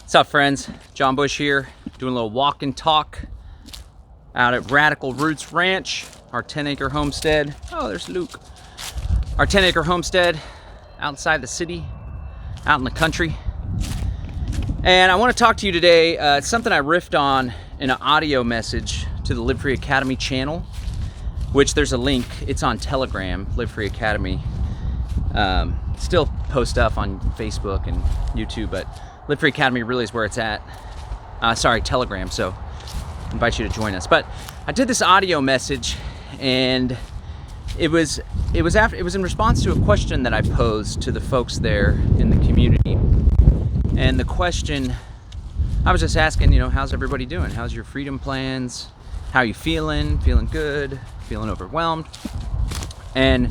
What's up, friends? John Bush here, doing a little walk and talk out at Radical Roots Ranch, our 10-acre homestead. Oh, there's Luke. Our 10-acre homestead outside the city, out in the country. And I want to talk to you today. It's something I riffed on in an audio message to the Live Free Academy channel, which there's a link. It's on Telegram, Live Free Academy. Still post stuff on Facebook and YouTube, but Live Free Academy really is where it's at. Telegram, so I invite you to join us. But I did this audio message, and it was in response to a question that I posed to the folks there in the community. And the question, I was just asking, how's everybody doing? How's your freedom plans? How are you feeling? Feeling good? Feeling overwhelmed? And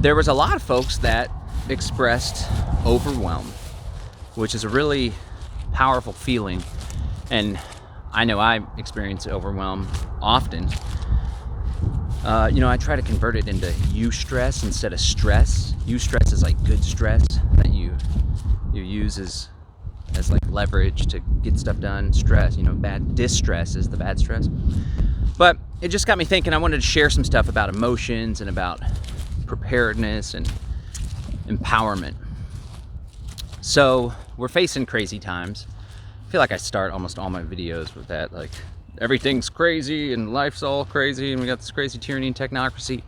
there was a lot of folks that expressed overwhelm, which is a really powerful feeling. And I know I experience overwhelm often. I try to convert it into eustress instead of stress. Eustress is like good stress that you use as like leverage to get stuff done. Stress, bad distress is the bad stress. But it just got me thinking. I wanted to share some stuff about emotions and about preparedness and empowerment. So we're facing crazy times. I feel like I start almost all my videos with that, like everything's crazy and life's all crazy and we got this crazy tyranny and technocracy.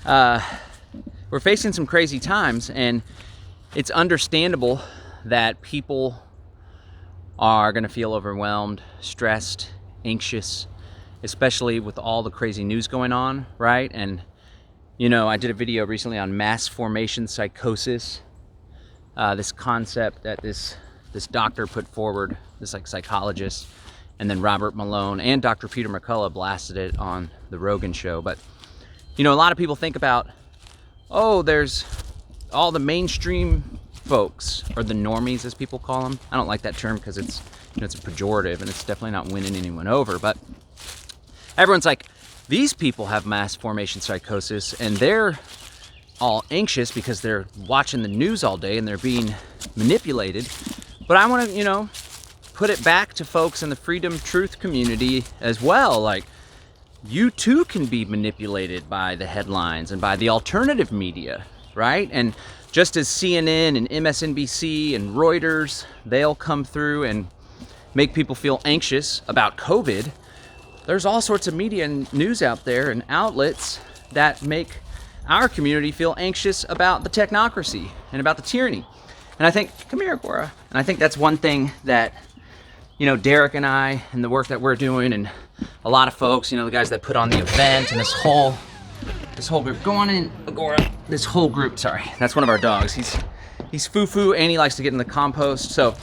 We're facing some crazy times, and it's understandable that people are going to feel overwhelmed, stressed, anxious, especially with all the crazy news going on, right? And I did a video recently on mass formation psychosis, this concept that this doctor put forward, this psychologist, and then Robert Malone and Dr. Peter McCullough blasted it on the Rogan show. But a lot of people think about, there's all the mainstream folks, or the normies as people call them. I don't like that term because it's it's a pejorative and it's definitely not winning anyone over. But everyone's like, these people have mass formation psychosis and they're all anxious because they're watching the news all day and they're being manipulated. But I want to, put it back to folks in the freedom truth community as well. Like, you too can be manipulated by the headlines and by the alternative media, right? And just as CNN and MSNBC and Reuters, they'll come through and make people feel anxious about COVID, there's all sorts of media and news out there and outlets that make our community feel anxious about the technocracy and about the tyranny. And I think, come here, Cora. And I think that's one thing that, Derek and I and the work that we're doing, and a lot of folks, the guys that put on the event and this whole group, go on in, Agora. This whole group, sorry, that's one of our dogs. He's foo-foo and he likes to get in the compost. So,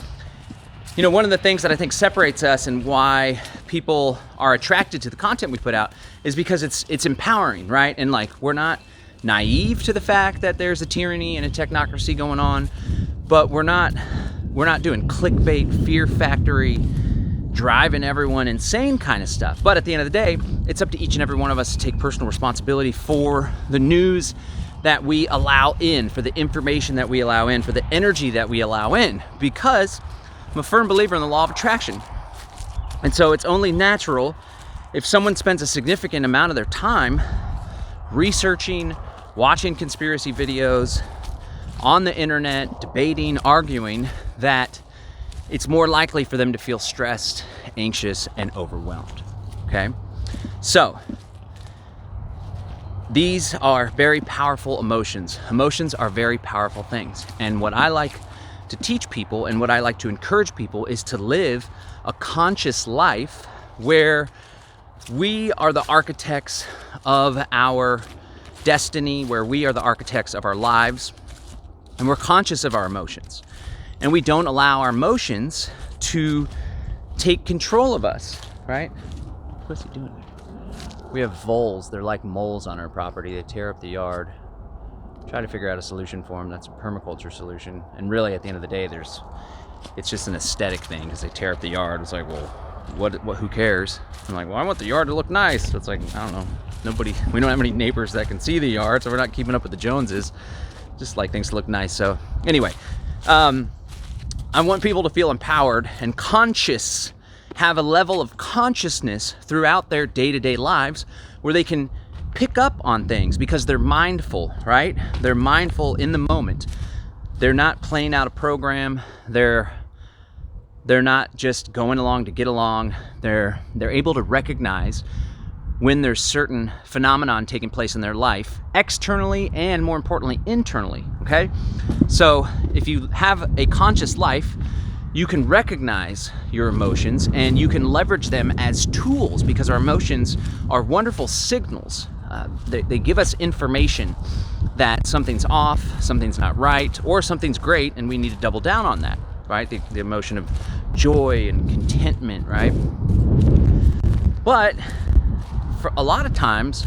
one of the things that I think separates us and why people are attracted to the content we put out is because it's empowering, right? And we're not naive to the fact that there's a tyranny and a technocracy going on, but we're not doing clickbait, fear factory, driving everyone insane kind of stuff. But at the end of the day, it's up to each and every one of us to take personal responsibility for the news that we allow in, for the information that we allow in, for the energy that we allow in, because I'm a firm believer in the law of attraction. And so it's only natural if someone spends a significant amount of their time researching, watching conspiracy videos, on the internet, debating, arguing, that it's more likely for them to feel stressed, anxious, and overwhelmed, okay? So, these are very powerful emotions. Emotions are very powerful things. And what I like to teach people and what I like to encourage people is to live a conscious life where we are the architects of our destiny, where we are the architects of our lives, and we're conscious of our emotions. And we don't allow our emotions to take control of us, right? What's he doing? We have voles. They're like moles on our property. They tear up the yard. Try to figure out a solution for them. That's a permaculture solution. And really, at the end of the day, it's just an aesthetic thing because they tear up the yard. It's like, well, what? Who cares? I'm like, well, I want the yard to look nice. So it's like, I don't know. We don't have any neighbors that can see the yard, so we're not keeping up with the Joneses. Just like things to look nice. So anyway, I want people to feel empowered and conscious, have a level of consciousness throughout their day-to-day lives where they can pick up on things because they're mindful, right? They're mindful in the moment. They're not playing out a program. They're not just going along to get along. They're able to recognize when there's certain phenomenon taking place in their life, externally and more importantly, internally, okay? So if you have a conscious life, you can recognize your emotions and you can leverage them as tools because our emotions are wonderful signals. They give us information that something's off, something's not right, or something's great and we need to double down on that, right? The emotion of joy and contentment, right? But for a lot of times,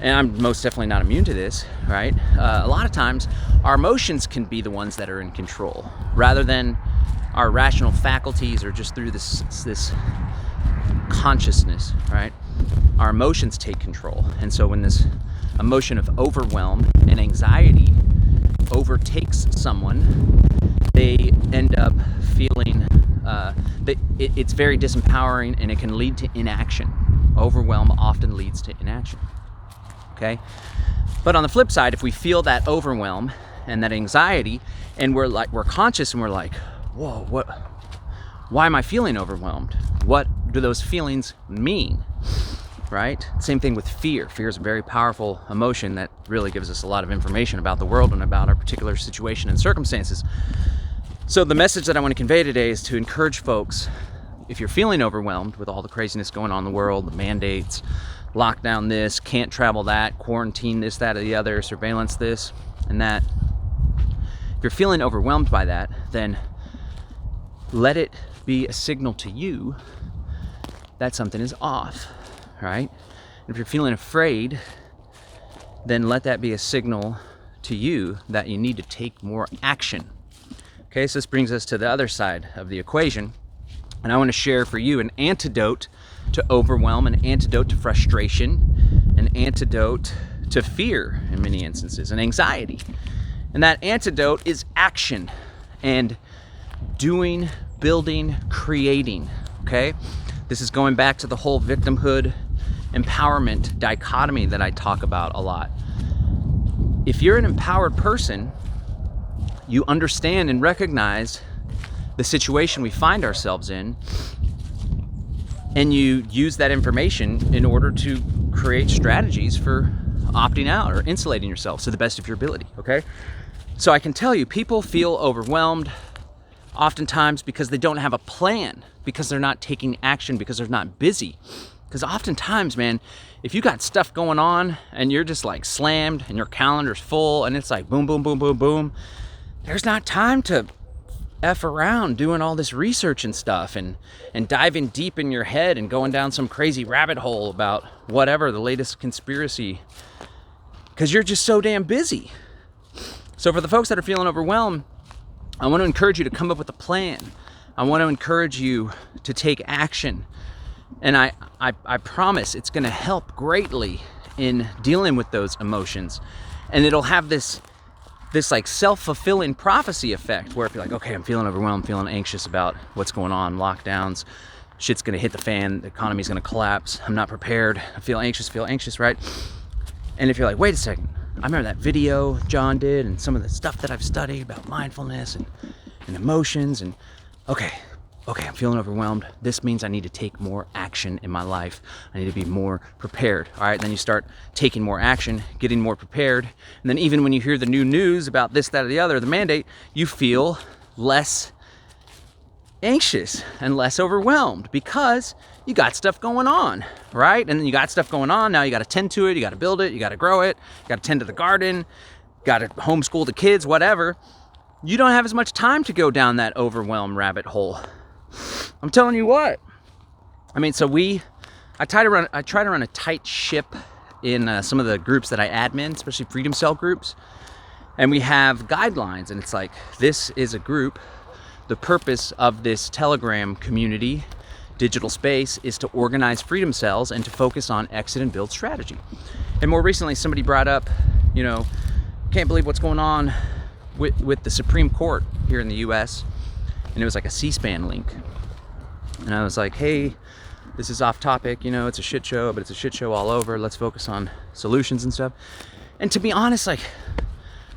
and I'm most definitely not immune to this, right? A lot of times our emotions can be the ones that are in control rather than our rational faculties or just through this consciousness, right? Our emotions take control. And so when this emotion of overwhelm and anxiety overtakes someone, they end up feeling that it's very disempowering and it can lead to inaction. Overwhelm often leads to inaction, okay? But on the flip side, if we feel that overwhelm and that anxiety and we're conscious and we're like, whoa, why am I feeling overwhelmed? What do those feelings mean, right? Same thing with fear. Fear is a very powerful emotion that really gives us a lot of information about the world and about our particular situation and circumstances. So the message that I want to convey today is to encourage folks, if you're feeling overwhelmed with all the craziness going on in the world, the mandates, lockdown this, can't travel that, quarantine this, that, or the other, surveillance this and that. If you're feeling overwhelmed by that, then let it be a signal to you that something is off, right? And if you're feeling afraid, then let that be a signal to you that you need to take more action. Okay, so this brings us to the other side of the equation. And I want to share for you an antidote to overwhelm, an antidote to frustration, an antidote to fear in many instances, and anxiety. And that antidote is action and doing, building, creating, okay? This is going back to the whole victimhood empowerment dichotomy that I talk about a lot. If you're an empowered person, you understand and recognize the situation we find ourselves in, and you use that information in order to create strategies for opting out or insulating yourself to the best of your ability, okay? So I can tell you, people feel overwhelmed oftentimes because they don't have a plan, because they're not taking action, because they're not busy. Because oftentimes, man, if you got stuff going on and you're just like slammed and your calendar's full and it's like boom, boom, boom, boom, boom, there's not time to F around doing all this research and stuff and diving deep in your head and going down some crazy rabbit hole about whatever, the latest conspiracy, because you're just so damn busy. So for the folks that are feeling overwhelmed, I want to encourage you to come up with a plan. I want to encourage you to take action. And I promise it's going to help greatly in dealing with those emotions. And it'll have this like self-fulfilling prophecy effect where if you're like, okay, I'm feeling overwhelmed, feeling anxious about what's going on, lockdowns, shit's gonna hit the fan, the economy's gonna collapse, I'm not prepared, I feel anxious, right? And if you're like, wait a second, I remember that video John did and some of the stuff that I've studied about mindfulness and emotions, and okay, I'm feeling overwhelmed. This means I need to take more action in my life. I need to be more prepared. All right, then you start taking more action, getting more prepared. And then even when you hear the new news about this, that, or the other, the mandate, you feel less anxious and less overwhelmed because you got stuff going on, right? And then you got stuff going on. Now you got to tend to it. You got to build it. You got to grow it. You got to tend to the garden. Got to homeschool the kids, whatever. You don't have as much time to go down that overwhelm rabbit hole. I'm telling you what. I mean, so I try to run a tight ship in some of the groups that I admin, especially Freedom Cell groups. And we have guidelines, and it's like, this is a group. The purpose of this Telegram community, digital space, is to organize Freedom Cells and to focus on exit and build strategy. And more recently, somebody brought up, can't believe what's going on with the Supreme Court here in the US. and it was like a C-SPAN link. And I was like, hey, this is off topic, you know, it's a shit show, but it's a shit show all over. Let's focus on solutions and stuff. And to be honest, like,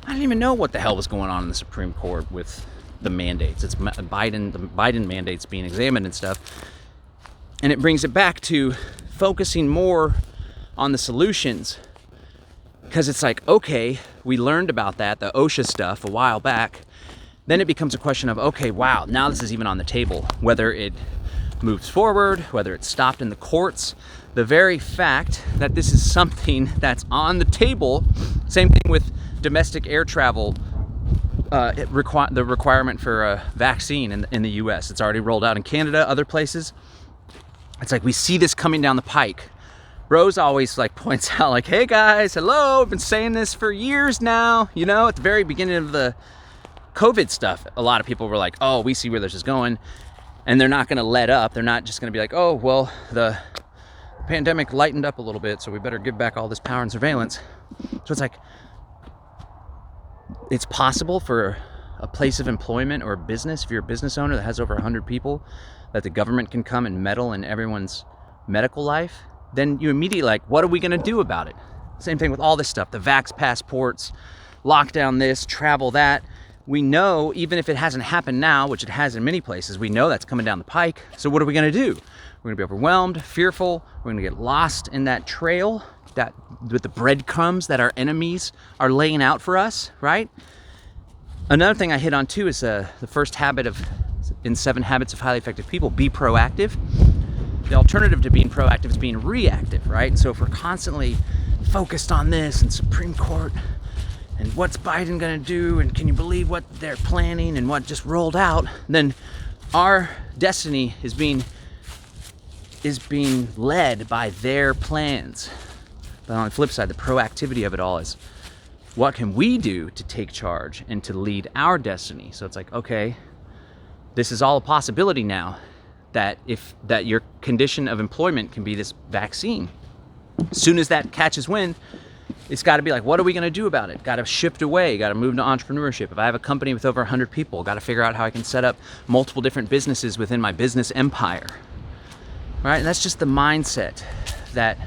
I didn't even know what the hell was going on in the Supreme Court with the mandates. It's the Biden mandates being examined and stuff. And it brings it back to focusing more on the solutions, because it's like, okay, we learned about that, the OSHA stuff, a while back. Then it becomes a question of, okay, wow, now this is even on the table, whether it moves forward, whether it's stopped in the courts. The very fact that this is something that's on the table, same thing with domestic air travel, the requirement for a vaccine in the US. It's already rolled out in Canada, other places. It's like we see this coming down the pike. Rose always like points out like, hey guys, hello, I've been saying this for years now. You know, at the very beginning of the COVID stuff, a lot of people were like, oh, we see where this is going. And they're not gonna let up. They're not just gonna be like, oh, well, the pandemic lightened up a little bit, so we better give back all this power and surveillance. So it's like, it's possible for a place of employment or a business, if you're a business owner that has over 100 people, that the government can come and meddle in everyone's medical life. Then you immediately like, what are we gonna do about it? Same thing with all this stuff, the vax passports, lockdown this, travel that. We know, even if it hasn't happened now, which it has in many places, we know that's coming down the pike. So what are we gonna do? We're gonna be overwhelmed, fearful, we're gonna get lost in that trail, that with the breadcrumbs that our enemies are laying out for us, right? Another thing I hit on too is the first habit in 7 Habits of Highly Effective People, be proactive. The alternative to being proactive is being reactive, right? So if we're constantly focused on this and Supreme Court and what's Biden gonna do, and can you believe what they're planning and what just rolled out, then our destiny is being led by their plans. But on the flip side, the proactivity of it all is, what can we do to take charge and to lead our destiny? So it's like, okay, this is all a possibility now, that your condition of employment can be this vaccine. As soon as that catches wind, it's got to be like, what are we going to do about it? Got to shift away, got to move to entrepreneurship. If I have a company with over 100 people, got to figure out how I can set up multiple different businesses within my business empire, right? And that's just the mindset that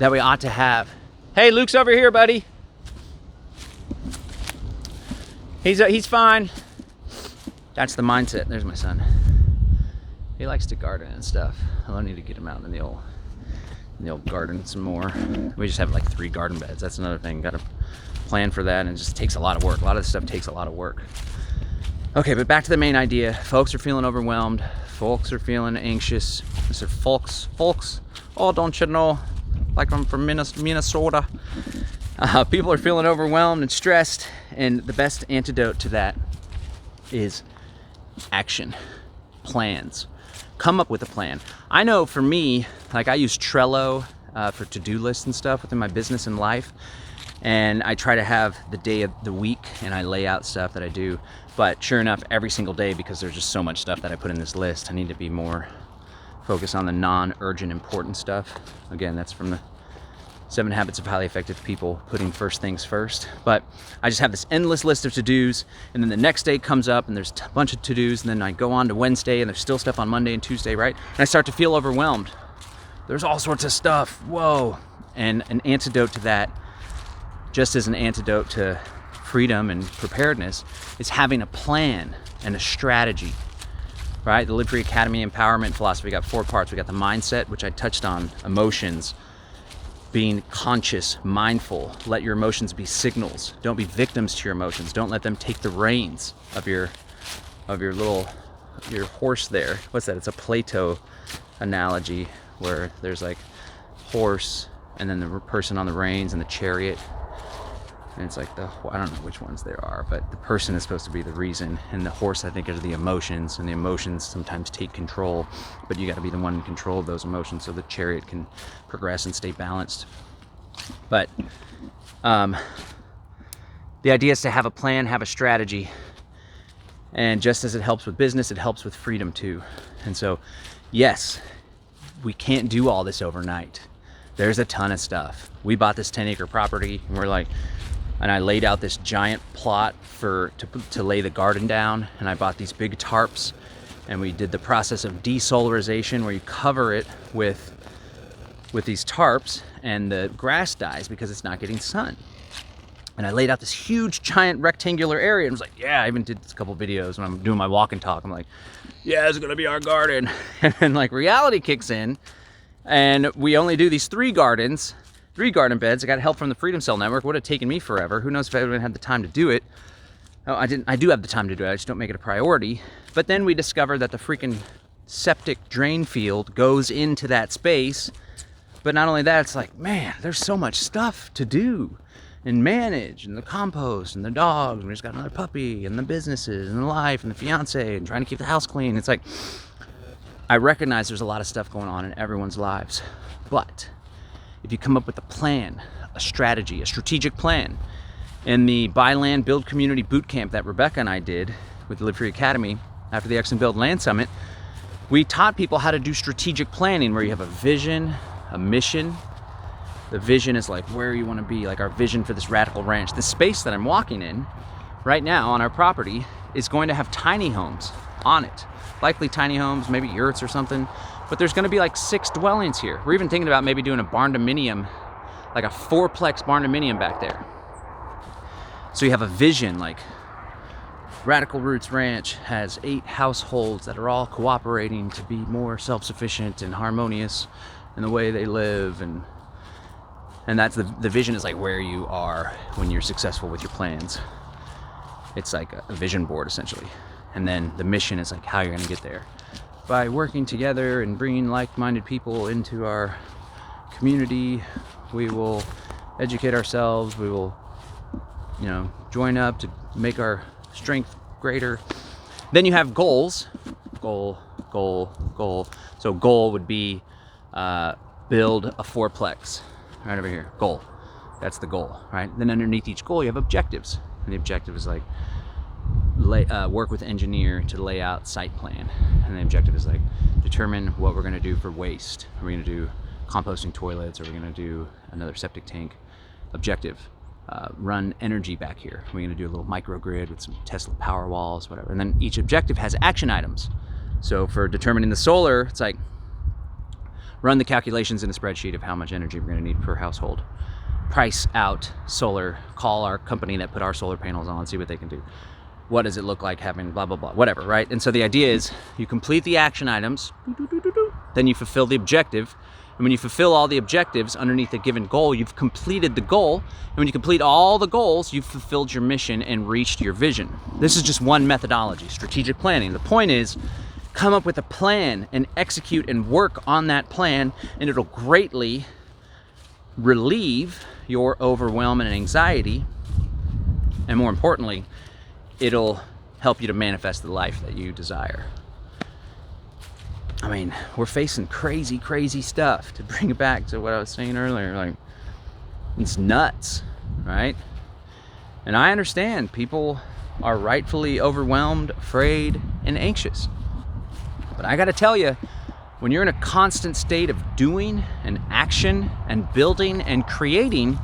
we ought to have. Hey, Luke's over here, buddy. He's fine. That's the mindset. There's my son. He likes to garden and stuff. I need to get him out in the old garden some more. We just have like 3 garden beds. That's another thing. Got to plan for that, and it just takes a lot of work. A lot of this stuff takes a lot of work. Okay, but back to the main idea. Folks are feeling overwhelmed. Folks are feeling anxious. I said, folks. Oh, don't you know? Like I'm from Minnesota. People are feeling overwhelmed and stressed, and the best antidote to that is action, plans. Come up with a plan. I know for me, like I use Trello for to-do lists and stuff within my business and life, and I try to have the day of the week and I lay out stuff that I do. But sure enough, every single day, because there's just so much stuff that I put in this list, I need to be more focused on the non-urgent important stuff. Again, that's from the 7 Habits of Highly Effective People, putting first things first. But I just have this endless list of to-dos, and then the next day comes up and there's a bunch of to-dos, and then I go on to Wednesday and there's still stuff on Monday and Tuesday, right? And I start to feel overwhelmed. There's all sorts of stuff, whoa. And an antidote to that, just as an antidote to freedom and preparedness, is having a plan and a strategy, right? The Live Free Academy empowerment philosophy got 4 parts. We got the mindset, which I touched on, emotions, being conscious, mindful. Let your emotions be signals. Don't be victims to your emotions. Don't let them take the reins of your horse there. What's that? It's a Plato analogy where there's like horse and then the person on the reins and the chariot. And it's like I don't know which ones there are, but the person is supposed to be the reason, and the horse, I think, are the emotions, and the emotions sometimes take control, but you got to be the one in control of those emotions so the chariot can progress and stay balanced. But the idea is to have a plan, have a strategy, and just as it helps with business, it helps with freedom too. And so, yes, we can't do all this overnight. There's a ton of stuff. We bought this 10-acre property, and we're like, And I laid out this giant plot to lay the garden down, and I bought these big tarps, and we did the process of desolarization where you cover it with these tarps, and the grass dies because it's not getting sun. And I laid out this huge giant rectangular area and was like, yeah, I even did a couple videos when I'm doing my walk and talk. I'm like, yeah, it's gonna be our garden. And then like reality kicks in, and we only do these 3 garden beds. I got help from the Freedom Cell Network. It would have taken me forever. Who knows if I would have had the time to do it. Oh, I do have the time to do it. I just don't make it a priority. But then we discovered that the freaking septic drain field goes into that space. But not only that, it's like, man, there's so much stuff to do and manage, and the compost and the dogs. We just got another puppy, and the businesses and the life and the fiance and trying to keep the house clean. It's like, I recognize there's a lot of stuff going on in everyone's lives. But if you come up with a plan, a strategy, a strategic plan, in the Buy Land, Build Community Bootcamp that Rebecca and I did with the Live Free Academy after the X and Build Land Summit, we taught people how to do strategic planning where you have a vision, a mission. The vision is like where you want to be, like our vision for this radical ranch. The space that I'm walking in right now on our property is going to have tiny homes on it. Likely tiny homes, maybe yurts or something. But there's going to be like 6 dwellings here. We're even thinking about maybe doing a barn-dominium, like a 4-plex barn-dominium back there. So you have a vision, like Radical Roots Ranch has 8 households that are all cooperating to be more self-sufficient and harmonious in the way they live, and that's the vision is like where you are when you're successful with your plans. It's like a vision board essentially. And then the mission is like how you're going to get there. By working together and bringing like-minded people into our community, we will educate ourselves, we will, join up to make our strength greater. Then you have goals. Goal. So goal would be build a 4-plex. Right over here, goal. That's the goal, right? Then underneath each goal, you have objectives. And the objective is like work with engineer to lay out site plan. And the objective is like determine what we're gonna do for waste. Are we gonna do composting toilets? Are we gonna do another septic tank? Objective, run energy back here. We're gonna do a little microgrid with some Tesla power walls, whatever. And then each objective has action items. So for determining the solar, it's like, run the calculations in a spreadsheet of how much energy we're going to need per household. Price out solar, call our company that put our solar panels on, see what they can do. What does it look like having blah, blah, blah, whatever, right? And so the idea is you complete the action items, then you fulfill the objective. And when you fulfill all the objectives underneath a given goal, you've completed the goal. And when you complete all the goals, you've fulfilled your mission and reached your vision. This is just one methodology, strategic planning. The point is, come up with a plan and execute and work on that plan, and it'll greatly relieve your overwhelm and anxiety. And more importantly, it'll help you to manifest the life that you desire. I mean, we're facing crazy, crazy stuff. To bring it back to what I was saying earlier, like, it's nuts, right? And I understand people are rightfully overwhelmed, afraid, and anxious. But I gotta tell you, when you're in a constant state of doing and action and building and creating,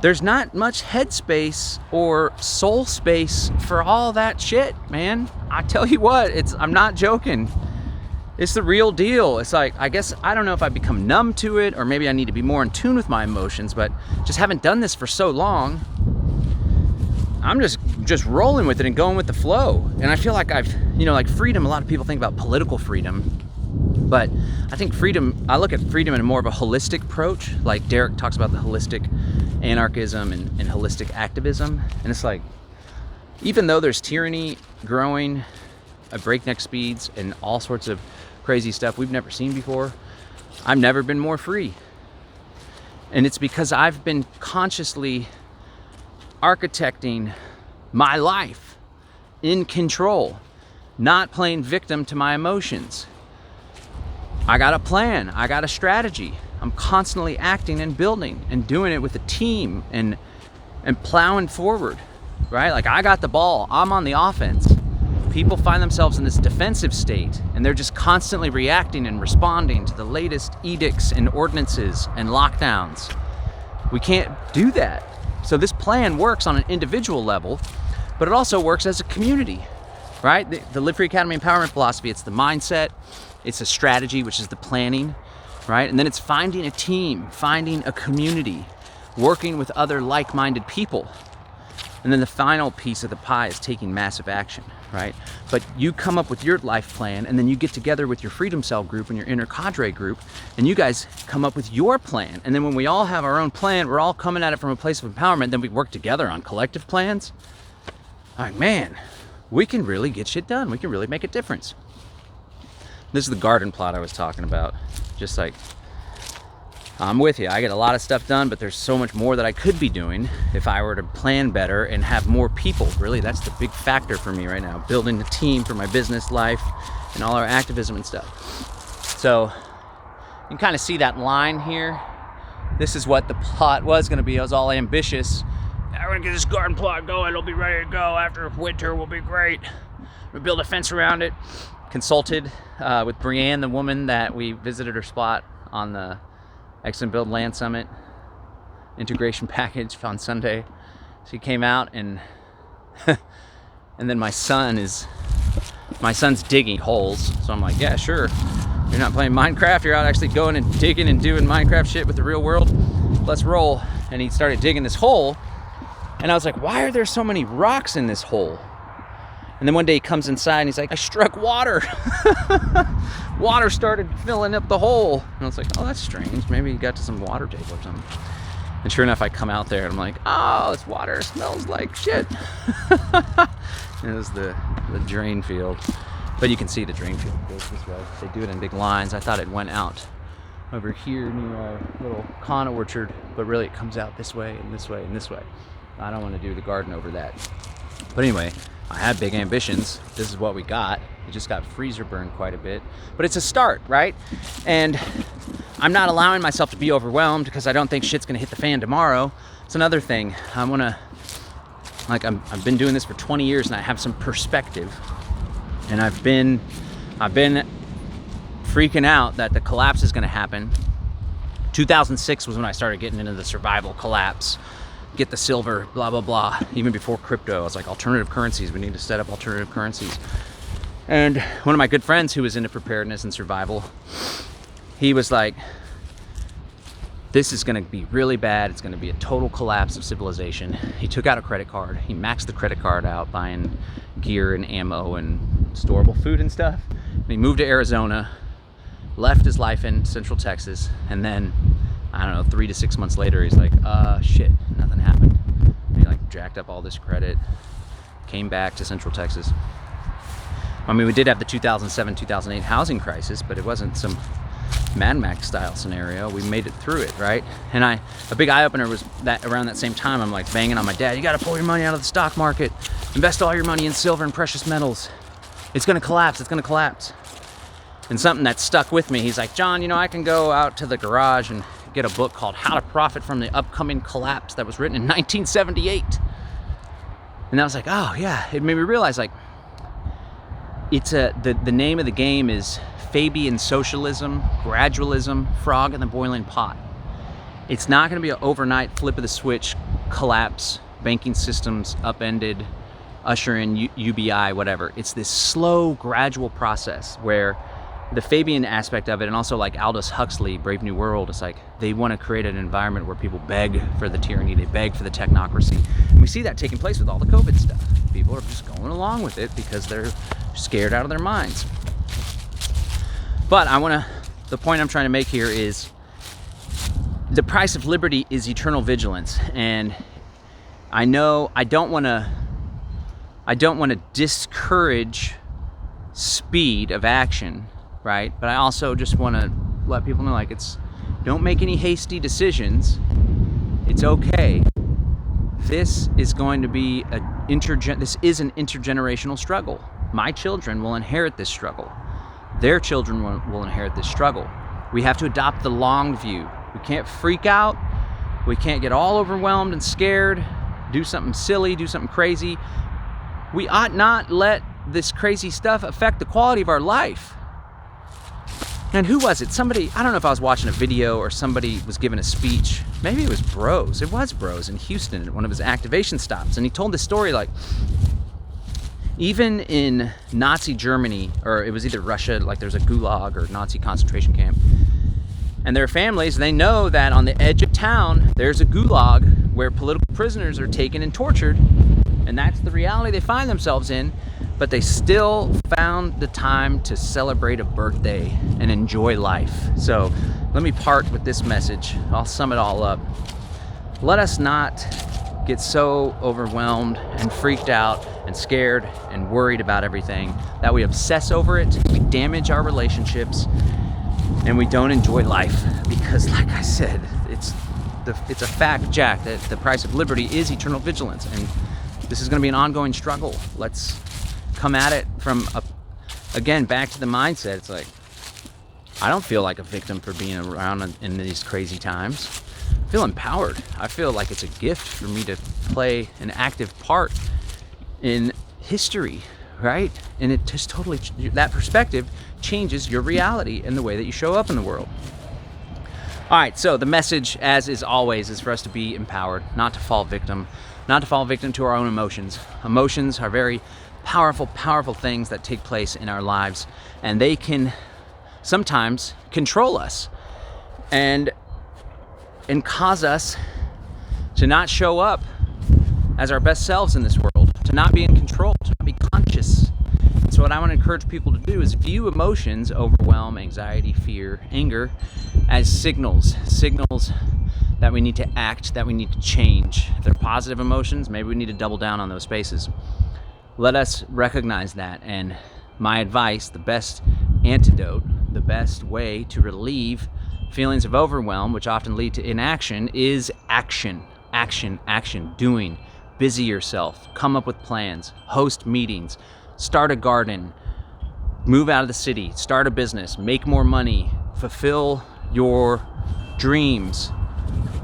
there's not much headspace or soul space for all that shit, man. I tell you what, I'm not joking. It's the real deal. It's like, I guess, I don't know if I become numb to it, or maybe I need to be more in tune with my emotions, but just haven't done this for so long. I'm just rolling with it and going with the flow. And I feel like like freedom, a lot of people think about political freedom, but I think I look at freedom in a more of a holistic approach. Like Derek talks about the holistic anarchism and holistic activism. And it's like, even though there's tyranny growing at breakneck speeds and all sorts of crazy stuff we've never seen before, I've never been more free. And it's because I've been consciously architecting my life in control, not playing victim to my emotions. I got a plan, I got a strategy. I'm constantly acting and building and doing it with a team and plowing forward, right? Like, I got the ball, I'm on the offense. People find themselves in this defensive state, and they're just constantly reacting and responding to the latest edicts and ordinances and lockdowns. We can't do that. So this plan works on an individual level, but it also works as a community, right? The Live Free Academy empowerment philosophy, it's the mindset, it's a strategy, which is the planning, right? And then it's finding a team, finding a community, working with other like-minded people. And then the final piece of the pie is taking massive action, right? But you come up with your life plan, and then you get together with your Freedom Cell group and your inner cadre group, and you guys come up with your plan. And then when we all have our own plan, we're all coming at it from a place of empowerment, then we work together on collective plans. Like, man, we can really get shit done. We can really make a difference. This is the garden plot I was talking about. Just like, I'm with you. I get a lot of stuff done, but there's so much more that I could be doing if I were to plan better and have more people. Really, that's the big factor for me right now. Building a team for my business life and all our activism and stuff. So you can kind of see that line here. This is what the plot was going to be. I was all ambitious. We're going to get this garden plot going. It'll be ready to go after winter. Will be great. We'll build a fence around it. Consulted with Brianne, the woman that we visited her spot on the Excellent Build Land Summit integration package on Sunday. She came out and and then my son's digging holes. So I'm like, yeah, sure. You're not playing Minecraft. You're out actually going and digging and doing Minecraft shit with the real world. Let's roll. And he started digging this hole. And I was like, why are there so many rocks in this hole? And then one day he comes inside and he's like, I struck water. Water started filling up the hole. And I was like, oh, that's strange. Maybe he got to some water table or something. And sure enough, I come out there and I'm like, oh, this water smells like shit. It was the drain field. But you can see the drain field goes this way. They do it in big lines. I thought it went out over here near our little con orchard, but really it comes out this way and this way and this way. I don't want to do the garden over that. But anyway, I had big ambitions. This is what we got. We just got freezer burned quite a bit, but it's a start, right? And I'm not allowing myself to be overwhelmed because I don't think shit's gonna hit the fan tomorrow. It's another thing. I've been doing this for 20 years and I have some perspective. And I've been freaking out that the collapse is gonna happen. 2006 was when I started getting into the survival collapse. Get the silver, blah, blah, blah. Even before crypto, I was like, alternative currencies. We need to set up alternative currencies. And one of my good friends who was into preparedness and survival, he was like, this is gonna be really bad. It's gonna be a total collapse of civilization. He took out a credit card. He maxed the credit card out buying gear and ammo and storable food and stuff. And he moved to Arizona, left his life in Central Texas, and then I don't know, 3 to 6 months later, he's like, shit, nothing happened. And he like jacked up all this credit, came back to Central Texas. I mean, we did have the 2007, 2008 housing crisis, but it wasn't some Mad Max style scenario. We made it through it, right? And a big eye opener was that around that same time, I'm like banging on my dad, you gotta pull your money out of the stock market, invest all your money in silver and precious metals. It's gonna collapse, it's gonna collapse. And something that stuck with me, he's like, John, I can go out to the garage and get a book called How to Profit from the Upcoming Collapse that was written in 1978. And I was like, oh yeah, it made me realize like, the name of the game is Fabian socialism, gradualism, frog in the boiling pot. It's not gonna be an overnight flip of the switch, collapse, banking systems upended, usher in UBI, whatever. It's this slow, gradual process where the Fabian aspect of it, and also like Aldous Huxley, Brave New World, it's like they want to create an environment where people beg for the tyranny, they beg for the technocracy. And we see that taking place with all the COVID stuff. People are just going along with it because they're scared out of their minds. But the point I'm trying to make here is the price of liberty is eternal vigilance. And I know I don't want to discourage speed of action, right? But I also just want to let people know, like, don't make any hasty decisions. It's okay. This is going to be this is an intergenerational struggle. My children will inherit this struggle. Their children will inherit this struggle. We have to adopt the long view. We can't freak out. We can't get all overwhelmed and scared, do something silly, do something crazy. We ought not let this crazy stuff affect the quality of our life. And who was it? Somebody, I don't know if I was watching a video or somebody was giving a speech. Maybe it was Bros. It was Bros in Houston at one of his activation stops. And he told this story like, even in Nazi Germany, or it was either Russia, like there's a gulag or Nazi concentration camp, and their families, they know that on the edge of town, there's a gulag where political prisoners are taken and tortured, and that's the reality they find themselves in, but they still found the time to celebrate a birthday and enjoy life. So let me part with this message. I'll sum it all up. Let us not get so overwhelmed and freaked out and scared and worried about everything that we obsess over it, we damage our relationships, and we don't enjoy life. Because like I said, it's a fact, Jack, that the price of liberty is eternal vigilance, and this is going to be an ongoing struggle. Let's come at it from, again, back to the mindset. It's like, I don't feel like a victim for being around in these crazy times. I feel empowered. I feel like it's a gift for me to play an active part in history, right? And it just totally, that perspective changes your reality and the way that you show up in the world. All right, so the message, as is always, is for us to be empowered, not to fall victim to our own emotions. Emotions are very powerful, powerful things that take place in our lives, and they can sometimes control us and cause us to not show up as our best selves in this world, to not be in control, to not be conscious. So what I want to encourage people to do is view emotions, overwhelm, anxiety, fear, anger, as signals that we need to act, that we need to change. If they're positive emotions, maybe we need to double down on those spaces. Let us recognize that, and my advice, the best antidote, the best way to relieve feelings of overwhelm, which often lead to inaction, is action. Action, doing. Busy yourself, come up with plans, host meetings, start a garden, move out of the city, start a business, make more money, fulfill your dreams.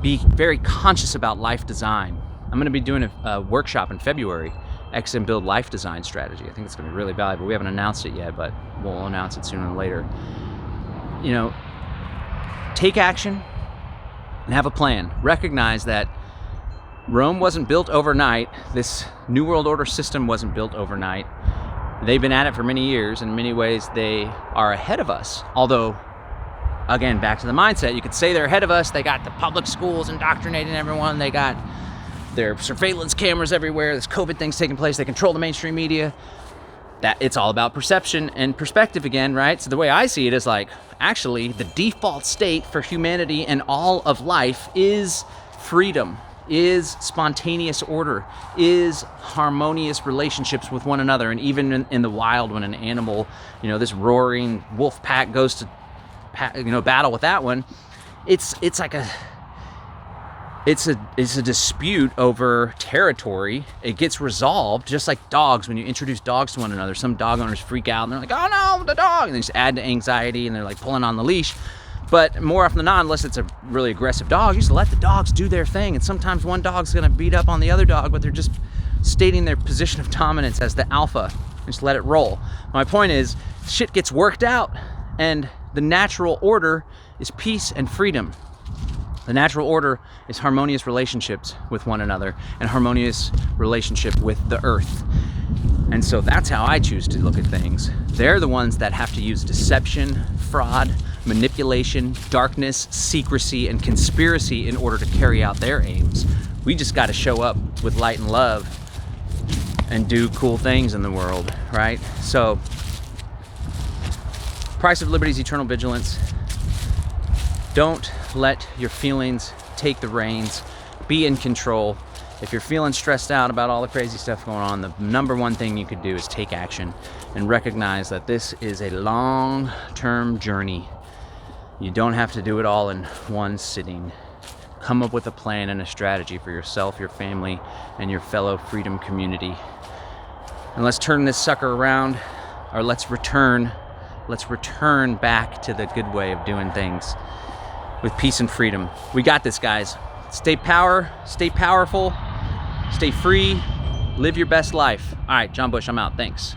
Be very conscious about life design. I'm going to be doing a workshop in February, X and Build Life Design Strategy. I think it's going to be really valuable. We haven't announced it yet, but we'll announce it sooner or later. You know, take action and have a plan. Recognize that Rome wasn't built overnight. This New World Order system wasn't built overnight. They've been at it for many years. In many ways, they are ahead of us. Although, again, back to the mindset, you could say they're ahead of us. They got the public schools indoctrinating everyone. They got their surveillance cameras everywhere. This COVID thing's taking place. They control the mainstream media. That it's all about perception and perspective again, right? So the way I see it is like, actually, the default state for humanity and all of life is freedom, is spontaneous order, is harmonious relationships with one another. And even in the wild, when an animal, this roaring wolf pack goes to, battle with that one, it's like it's a dispute over territory. It gets resolved, just like dogs. When you introduce dogs to one another, some dog owners freak out and they're like, oh no, the dog, and they just add to anxiety and they're like pulling on the leash. But more often than not, unless it's a really aggressive dog, you just let the dogs do their thing. And sometimes one dog's gonna beat up on the other dog, but they're just stating their position of dominance as the alpha. Just let it roll. My point is, shit gets worked out, and the natural order is peace and freedom. The natural order is harmonious relationships with one another and harmonious relationship with the earth. And so that's how I choose to look at things. They're the ones that have to use deception, fraud, manipulation, darkness, secrecy, and conspiracy in order to carry out their aims. We just got to show up with light and love and do cool things in the world, right? So, price of liberty is eternal vigilance. Don't let your feelings take the reins. Be in control. If you're feeling stressed out about all the crazy stuff going on, the number one thing you could do is take action and recognize that this is a long-term journey. You don't have to do it all in one sitting. Come up with a plan and a strategy for yourself, your family, and your fellow freedom community. And let's turn this sucker around, or let's return back to the good way of doing things with peace and freedom. We got this, guys. Stay powerful, stay free, live your best life. All right, John Bush, I'm out. Thanks.